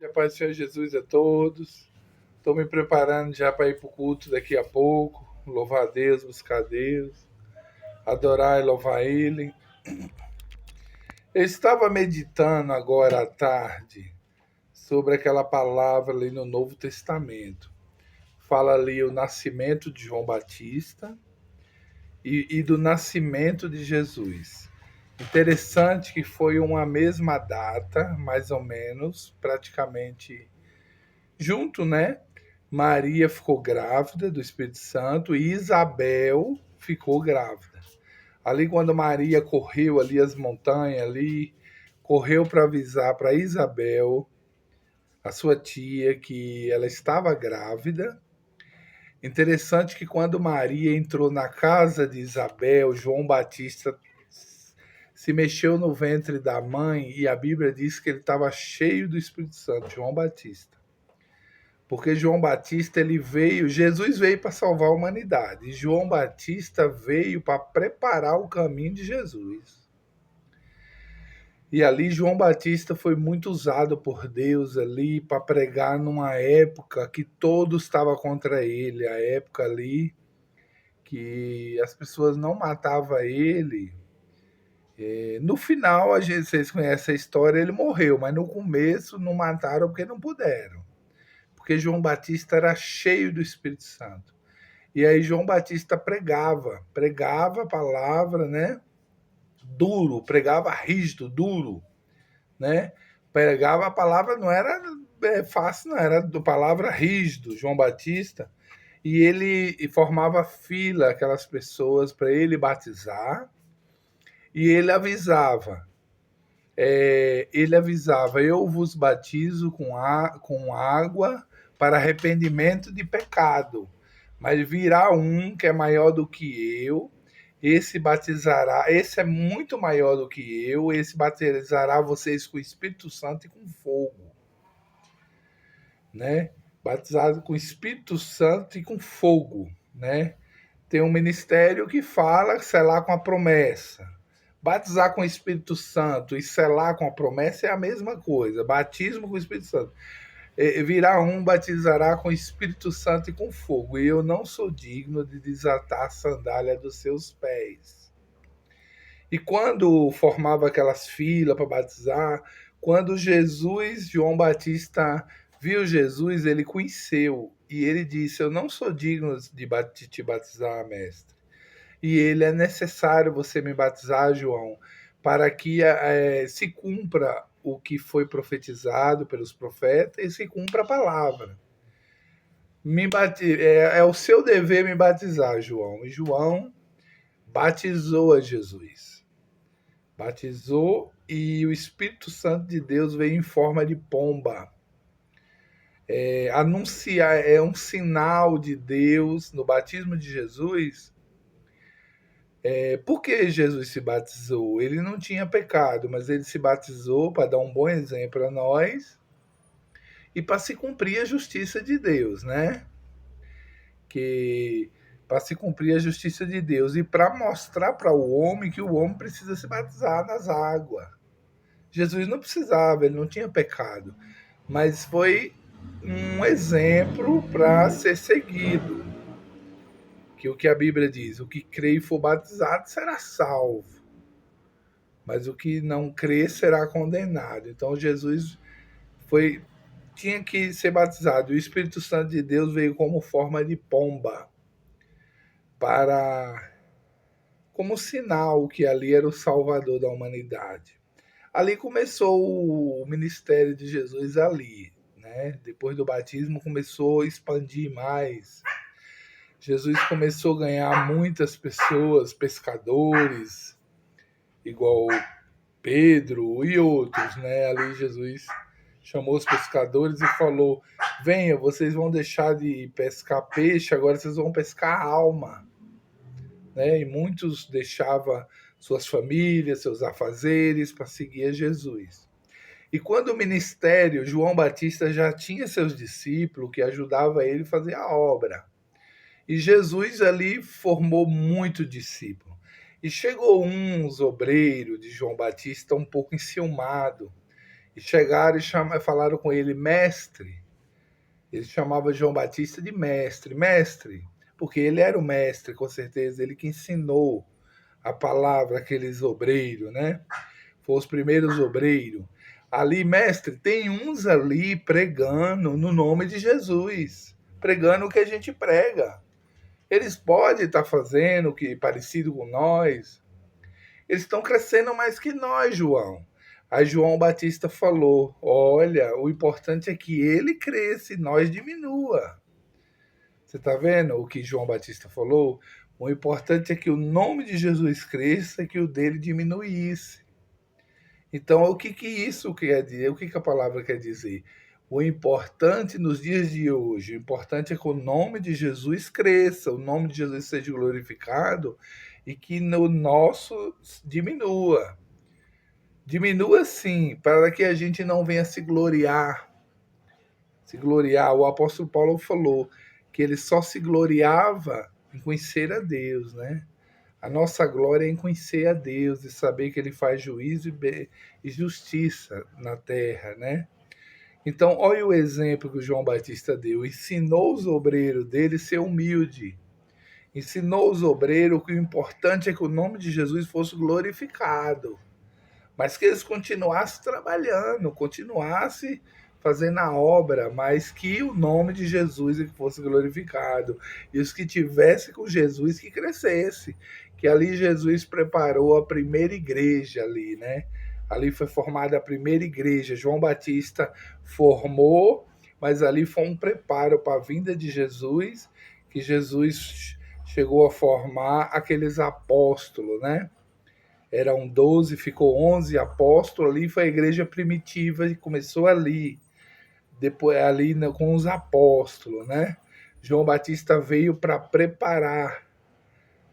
A paz do Senhor Jesus a todos. Estou me preparando já para ir para o culto daqui a pouco. Louvar a Deus, buscar a Deus, adorar e louvar Ele. Eu estava meditando agora à tarde sobre aquela palavra ali no Novo Testamento. Fala ali o nascimento de João Batista e do nascimento de Jesus. Interessante que foi uma mesma data, mais ou menos, praticamente junto, né? Maria ficou grávida do Espírito Santo e Isabel ficou grávida. Ali quando Maria correu ali as montanhas ali, correu para avisar para Isabel, a sua tia, que ela estava grávida. Interessante que quando Maria entrou na casa de Isabel, João Batista se mexeu no ventre da mãe e a Bíblia diz que ele estava cheio do Espírito Santo, João Batista. Porque João Batista ele veio, Jesus veio para salvar a humanidade, e João Batista veio para preparar o caminho de Jesus. E ali João Batista foi muito usado por Deus ali para pregar numa época que todos estavam contra ele, a época ali que as pessoas não matavam ele. No final, vocês conhecem a história, ele morreu, mas no começo não mataram porque não puderam. Porque João Batista era cheio do Espírito Santo. E aí João Batista pregava a palavra, né? Duro, pregava rígido, duro, né? Pregava a palavra, não era fácil, não, era do palavra rígido, João Batista. E ele formava fila, aquelas pessoas, para ele batizar, e ele avisava, eu vos batizo com água para arrependimento de pecado, mas virá um que é maior do que eu, esse batizará, esse é muito maior do que eu, esse batizará vocês com o Espírito Santo e com fogo, né? Batizado com o Espírito Santo e com fogo, né? Tem um ministério que fala selar com a promessa. Batizar com o Espírito Santo e selar com a promessa é a mesma coisa. Batismo com o Espírito Santo. Virá um, batizará com o Espírito Santo e com fogo. E eu não sou digno de desatar a sandália dos seus pés. E quando formava aquelas filas para batizar, quando João Batista viu Jesus, ele conheceu. E ele disse: eu não sou digno de te batizar, mestre. E ele é necessário você me batizar, João, para que se cumpra o que foi profetizado pelos profetas e se cumpra a palavra. É o seu dever me batizar, João. E João batizou a Jesus. Batizou e o Espírito Santo de Deus veio em forma de pomba. Anunciar é um sinal de Deus no batismo de Jesus. Por que Jesus se batizou? Ele não tinha pecado, mas ele se batizou para dar um bom exemplo a nós e para se cumprir a justiça de Deus, né? Que para se cumprir a justiça de Deus e para mostrar para o homem que o homem precisa se batizar nas águas. Jesus não precisava, ele não tinha pecado, mas foi um exemplo para ser seguido. Que o que a Bíblia diz, o que crê e for batizado será salvo, mas o que não crê será condenado. Então Jesus foi tinha que ser batizado. O Espírito Santo de Deus veio como forma de pomba para como sinal que ali era o Salvador da humanidade. Ali começou o ministério de Jesus ali, né? Depois do batismo começou a expandir mais. Jesus começou a ganhar muitas pessoas, pescadores, igual Pedro e outros, né? Ali Jesus chamou os pescadores e falou: venha, vocês vão deixar de pescar peixe, agora vocês vão pescar alma, né? E muitos deixavam suas famílias, seus afazeres para seguir a Jesus. E quando o ministério, João Batista já tinha seus discípulos que ajudavam ele a fazer a obra. E Jesus ali formou muito discípulo. E chegou uns obreiros de João Batista um pouco enciumado E chegaram e falaram com ele, mestre. Ele chamava João Batista de mestre, mestre, porque ele era o mestre, com certeza, ele que ensinou a palavra àqueles obreiros, né? Foi os primeiros obreiros. Ali, mestre, tem uns ali pregando no nome de Jesus, pregando o que a gente prega. Eles podem estar fazendo o que parecido com nós. Eles estão crescendo mais que nós, João. Aí João Batista falou: olha, o importante é que ele cresça e nós diminua. Você está vendo o que João Batista falou? O importante é que o nome de Jesus cresça e que o dele diminuísse. Então, o que isso quer dizer? O que a palavra quer dizer? O importante nos dias de hoje, o importante é que o nome de Jesus cresça, o nome de Jesus seja glorificado e que no nosso diminua. Diminua sim, para que a gente não venha se gloriar. Se gloriar, o apóstolo Paulo falou que ele só se gloriava em conhecer a Deus, né? A nossa glória é em conhecer a Deus e saber que ele faz juízo e justiça na terra, né? Então, olha o exemplo que o João Batista deu. Ensinou os obreiros dele a ser humilde. Ensinou os obreiros que o importante é que o nome de Jesus fosse glorificado, mas que eles continuassem trabalhando, continuassem fazendo a obra, mas que o nome de Jesus fosse glorificado. E os que tivessem com Jesus que crescesse. Que ali Jesus preparou a primeira igreja ali, né? Ali foi formada a primeira igreja. João Batista formou, mas ali foi um preparo para a vinda de Jesus, que Jesus chegou a formar aqueles apóstolos, né? Eram 12, ficou 11 apóstolos, ali foi a igreja primitiva e começou ali, depois ali com os apóstolos, né? João Batista veio para preparar,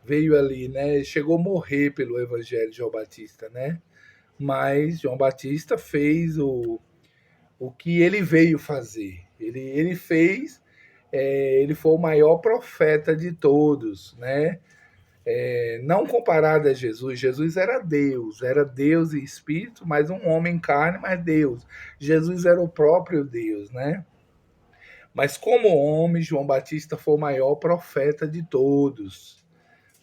veio ali, né? Chegou a morrer pelo evangelho de João Batista, né? Mas João Batista fez o que ele veio fazer. Ele fez, ele foi o maior profeta de todos, né? Não comparado a Jesus. Jesus era Deus e Espírito, mas um homem em carne, mas Deus. Jesus era o próprio Deus, né? Mas como homem, João Batista foi o maior profeta de todos,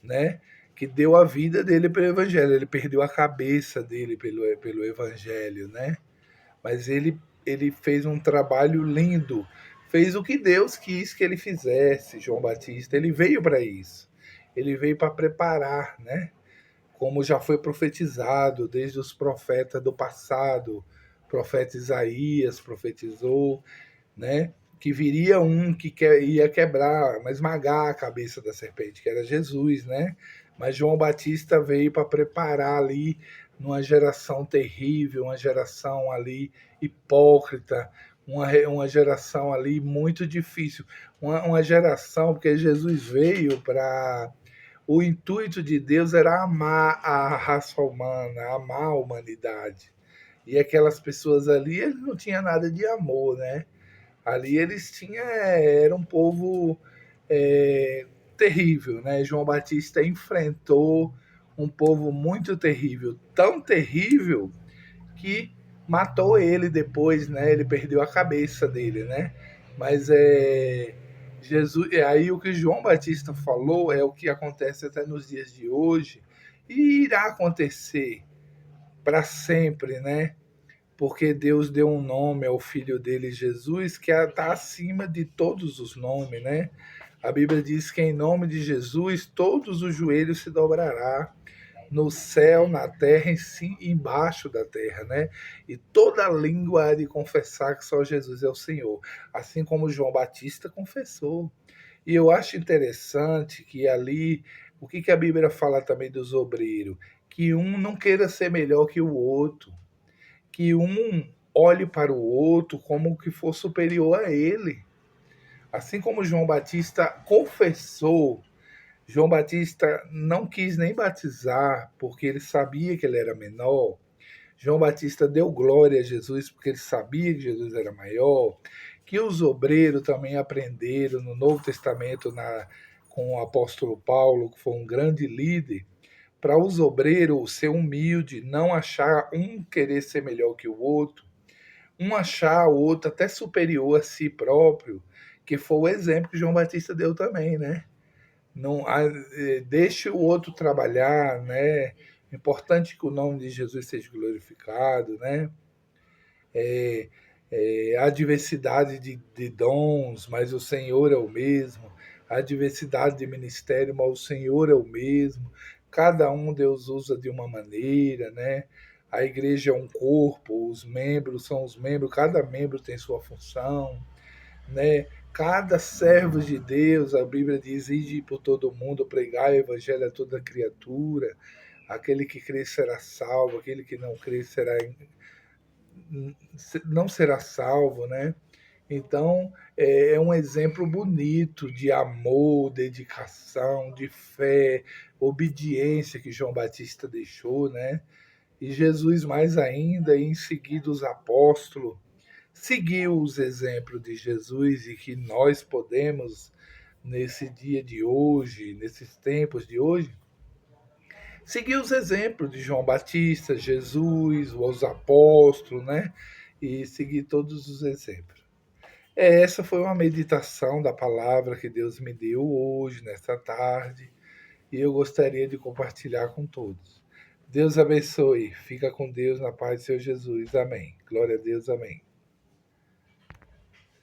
né? Que deu a vida dele pelo Evangelho. Ele perdeu a cabeça dele pelo Evangelho, né? Mas ele fez um trabalho lindo. Fez o que Deus quis que ele fizesse, João Batista. Ele veio para isso. Ele veio para preparar, né? Como já foi profetizado desde os profetas do passado. O profeta Isaías profetizou, né? Que viria um que ia quebrar, esmagar a cabeça da serpente, que era Jesus, né? Mas João Batista veio para preparar ali numa geração terrível, uma geração ali hipócrita, uma geração ali muito difícil, uma geração, porque Jesus veio para o intuito de Deus era amar a raça humana, amar a humanidade. E aquelas pessoas ali, eles não tinham nada de amor, né? Ali eles tinham, era um povo terrível, né? João Batista enfrentou um povo muito terrível, tão terrível que matou ele depois, né? Ele perdeu a cabeça dele, né? Mas Jesus, aí o que João Batista falou é o que acontece até nos dias de hoje e irá acontecer para sempre, né? Porque Deus deu um nome ao filho dele, Jesus, que está acima de todos os nomes, né? A Bíblia diz que em nome de Jesus todos os joelhos se dobrará no céu, na terra e sim embaixo da terra, né? E toda língua há de confessar que só Jesus é o Senhor, assim como João Batista confessou. E eu acho interessante que ali, o que a Bíblia fala também dos obreiros? Que um não queira ser melhor que o outro, que um olhe para o outro como que for superior a ele. Assim como João Batista confessou, João Batista não quis nem batizar porque ele sabia que ele era menor. João Batista deu glória a Jesus porque ele sabia que Jesus era maior. Que os obreiros também aprenderam no Novo Testamento com o apóstolo Paulo, que foi um grande líder, para os obreiros ser humilde, não achar um querer ser melhor que o outro, um achar o outro até superior a si próprio, que foi o exemplo que João Batista deu também, né? Não, deixe o outro trabalhar, né? É importante que o nome de Jesus seja glorificado, né? Há diversidade de dons, mas o Senhor é o mesmo. Há diversidade de ministério, mas o Senhor é o mesmo. Cada um Deus usa de uma maneira, né? A igreja é um corpo, os membros são os membros, cada membro tem sua função, né? Cada servo de Deus, a Bíblia diz, ide por todo mundo, pregar o evangelho a toda criatura. Aquele que crê será salvo, aquele que não crê não será salvo, né? Então, é um exemplo bonito de amor, dedicação, de fé, obediência que João Batista deixou, né? E Jesus, mais ainda, em seguida os apóstolos, seguiu os exemplos de Jesus e que nós podemos, nesse dia de hoje, nesses tempos de hoje, seguir os exemplos de João Batista, Jesus, os apóstolos, né? E seguir todos os exemplos. Essa foi uma meditação da palavra que Deus me deu hoje, nesta tarde, e eu gostaria de compartilhar com todos. Deus abençoe. Fica com Deus na paz do Senhor Jesus. Amém. Glória a Deus. Amém.